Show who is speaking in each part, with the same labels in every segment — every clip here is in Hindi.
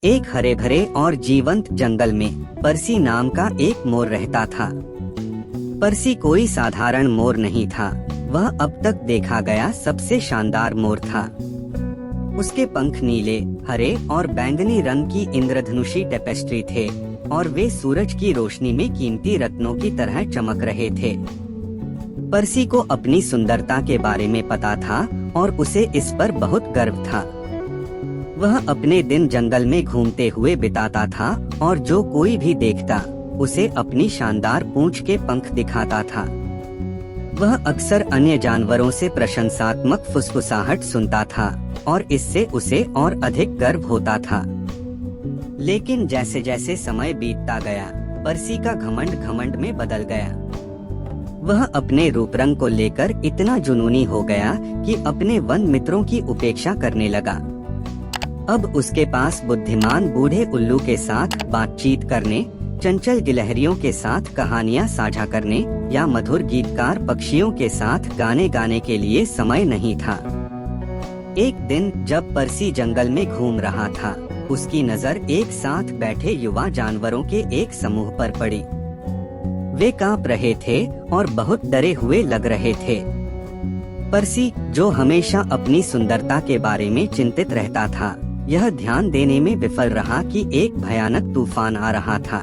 Speaker 1: एक हरे भरे और जीवंत जंगल में पर्सी नाम का एक मोर रहता था। पर्सी कोई साधारण मोर नहीं था, वह अब तक देखा गया सबसे शानदार मोर था। उसके पंख नीले, हरे और बैंगनी रंग की इंद्रधनुषी टेपेस्ट्री थे और वे सूरज की रोशनी में कीमती रत्नों की तरह चमक रहे थे। पर्सी को अपनी सुंदरता के बारे में पता था और उसे इस पर बहुत गर्व था। वह अपने दिन जंगल में घूमते हुए बिताता था और जो कोई भी देखता उसे अपनी शानदार पूंछ के पंख दिखाता था। वह अक्सर अन्य जानवरों से प्रशंसात्मक फुसफुसाहट सुनता था और इससे उसे और अधिक गर्व होता था। लेकिन जैसे जैसे समय बीतता गया, पर्सी का घमंड घमंड में बदल गया। वह अपने रूप रंग को लेकर इतना जुनूनी हो गया कि अपने वन मित्रों की उपेक्षा करने लगा। अब उसके पास बुद्धिमान बूढ़े उल्लू के साथ बातचीत करने, चंचल गिलहरियों के साथ कहानियां साझा करने या मधुर गीतकार पक्षियों के साथ गाने गाने के लिए समय नहीं था। एक दिन जब पर्सी जंगल में घूम रहा था, उसकी नजर एक साथ बैठे युवा जानवरों के एक समूह पर पड़ी। वे कांप रहे थे और बहुत डरे हुए लग रहे थे। पर्सी, जो हमेशा अपनी सुंदरता के बारे में चिंतित रहता था, यह ध्यान देने में विफल रहा कि एक भयानक तूफान आ रहा था।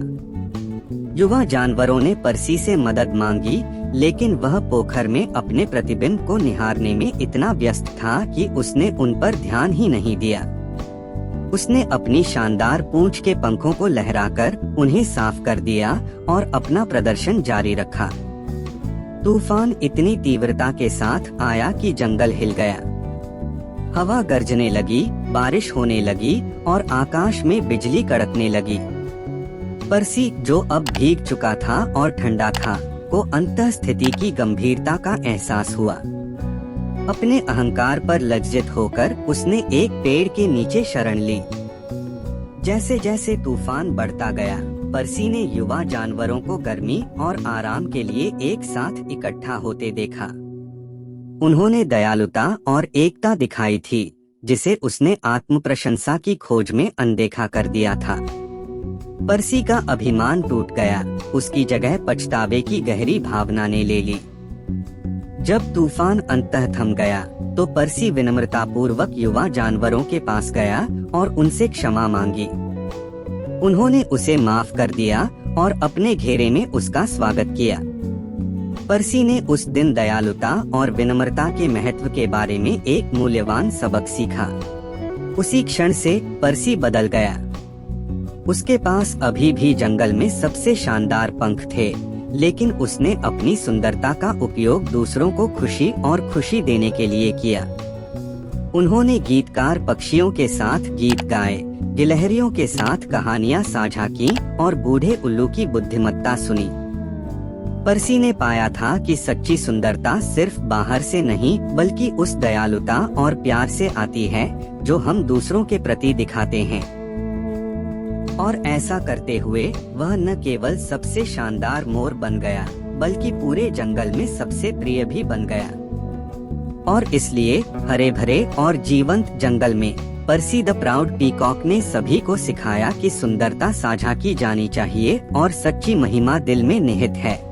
Speaker 1: युवा जानवरों ने पर्सी से मदद मांगी, लेकिन वह पोखर में अपने प्रतिबिंब को निहारने में इतना व्यस्त था कि उसने उन पर ध्यान ही नहीं दिया। उसने अपनी शानदार पूंछ के पंखों को लहराकर उन्हें साफ कर दिया और अपना प्रदर्शन जारी रखा। तूफान इतनी तीव्रता के साथ आया कि जंगल हिल गया। हवा गरजने लगी, बारिश होने लगी और आकाश में बिजली कड़कने लगी। पर्सी, जो अब भीग चुका था और ठंडा था, को अंतः स्थिति की गंभीरता का एहसास हुआ। अपने अहंकार पर लज्जित होकर उसने एक पेड़ के नीचे शरण ली। जैसे जैसे तूफान बढ़ता गया, पर्सी ने युवा जानवरों को गर्मी और आराम के लिए एक साथ इकट्ठा होते देखा। उन्होंने दयालुता और एकता दिखाई थी, जिसे उसने आत्म प्रशंसा की खोज में अनदेखा कर दिया था। पर्सी का अभिमान टूट गया, उसकी जगह पछतावे की गहरी भावना ने ले ली। जब तूफान अंततः थम गया, तो पर्सी विनम्रतापूर्वक युवा जानवरों के पास गया और उनसे क्षमा मांगी। उन्होंने उसे माफ कर दिया और अपने घेरे में उसका स्वागत किया। पर्सी ने उस दिन दयालुता और विनम्रता के महत्व के बारे में एक मूल्यवान सबक सीखा। उसी क्षण से पर्सी बदल गया। उसके पास अभी भी जंगल में सबसे शानदार पंख थे, लेकिन उसने अपनी सुंदरता का उपयोग दूसरों को खुशी और खुशी देने के लिए किया। उन्होंने गीतकार पक्षियों के साथ गीत गाए, गिलहरियों के साथ कहानियां साझा की और बूढ़े उल्लू की बुद्धिमत्ता सुनी। पर्सी ने पाया था कि सच्ची सुंदरता सिर्फ बाहर से नहीं, बल्कि उस दयालुता और प्यार से आती है जो हम दूसरों के प्रति दिखाते हैं। और ऐसा करते हुए वह न केवल सबसे शानदार मोर बन गया, बल्कि पूरे जंगल में सबसे प्रिय भी बन गया। और इसलिए हरे भरे और जीवंत जंगल में पर्सी द प्राउड पीकॉक ने सभी को सिखाया कि सुंदरता साझा की जानी चाहिए और सच्ची महिमा दिल में निहित है।